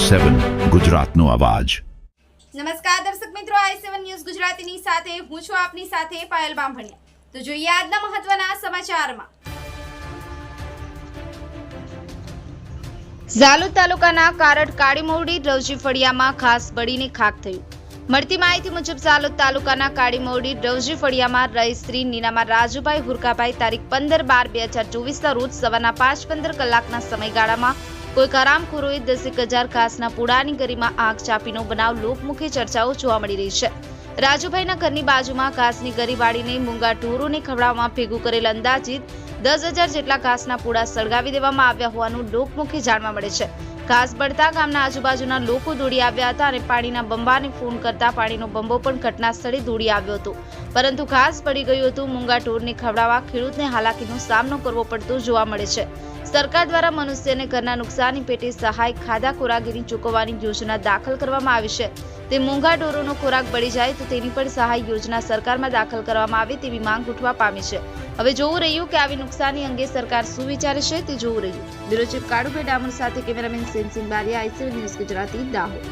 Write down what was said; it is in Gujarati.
i7 ગુજરાતનો અવાજ। નમસ્કાર દર્શક મિત્રો, i7 ન્યૂઝ ગુજરાતીની સાથે હું છું આપની સાથે પાયલ બામભણિયા। તો જોઈએ આજના મહત્વના સમાચારમાં। ઝાલોદ તાલુકાના કારડ કાળીમોવડી રવજી ફળિયામાં ખાસ બળીને ખાખ થયું। મળતી માહિતી મુજબ ઝાલોદ તાલુકાના કાળીમોવડી રવજી ફળિયામાં રહી સ્ત્રી નીનામાં રાજુભાઈ હુરકાભાઈ તારીખ 15/12/2024ના રોજ સવારના 5:15 કલાકના સમયગાળામાં કોઈ હરામખોરોએ 10,000 ઘાસના પૂડાની ગરીમાં આગ ચાપીનો બનાવ લોકમુખે ચર્ચાઓ જોવા મળી રહી છે। રાજુભાઈના ઘરની બાજુમાં ઘાસની ગરી વાળીને મૂંગા ઢોરોને ખવડાવવામાં ભેગું કરેલ અંદાજિત 10,000 જેટલા ઘાસના પૂડા સળગાવી દેવામાં આવ્યા હોવાનું લોકમુખે જાણવા મળે છે। ઘાસ બળતા ગામના આજુબાજુના લોકો દોડી આવ્યા હતા અને પાણીના બંબાને ફોન કરતા પાણીનો બંબો પણ ઘટના સ્થળે દોડી આવ્યો હતો, પરંતુ ઘાસ પડી ગયું હતું। મૂંગા ઢોરને ખવડાવવા ખેડૂતને હાલાકીનો સામનો કરવો પડતો જોવા મળે છે। સરકાર દ્વારા મનુષ્યને ઘરના નુકસાની પેટે સહાય ખાધા ખોરાકીની ચૂકવવાની યોજના દાખલ કરવામાં આવી છે। તે મૂંગા ઢોરોનો ખોરાક બળી જાય તો તેની પણ સહાય યોજના સરકારમાં દાખલ કરવામાં આવે તેવી માંગ ઉઠવા પામી છે। હવે જોવું રહ્યું કે આવી નુકસાની અંગે સરકાર શું વિચારે છે તે જોવું રહ્યું। બ્યુરો ચીફ કાળુભાઈ ડામોર સાથે cameraman Sensinh Bariya, i7 news Gujarati, Dahod.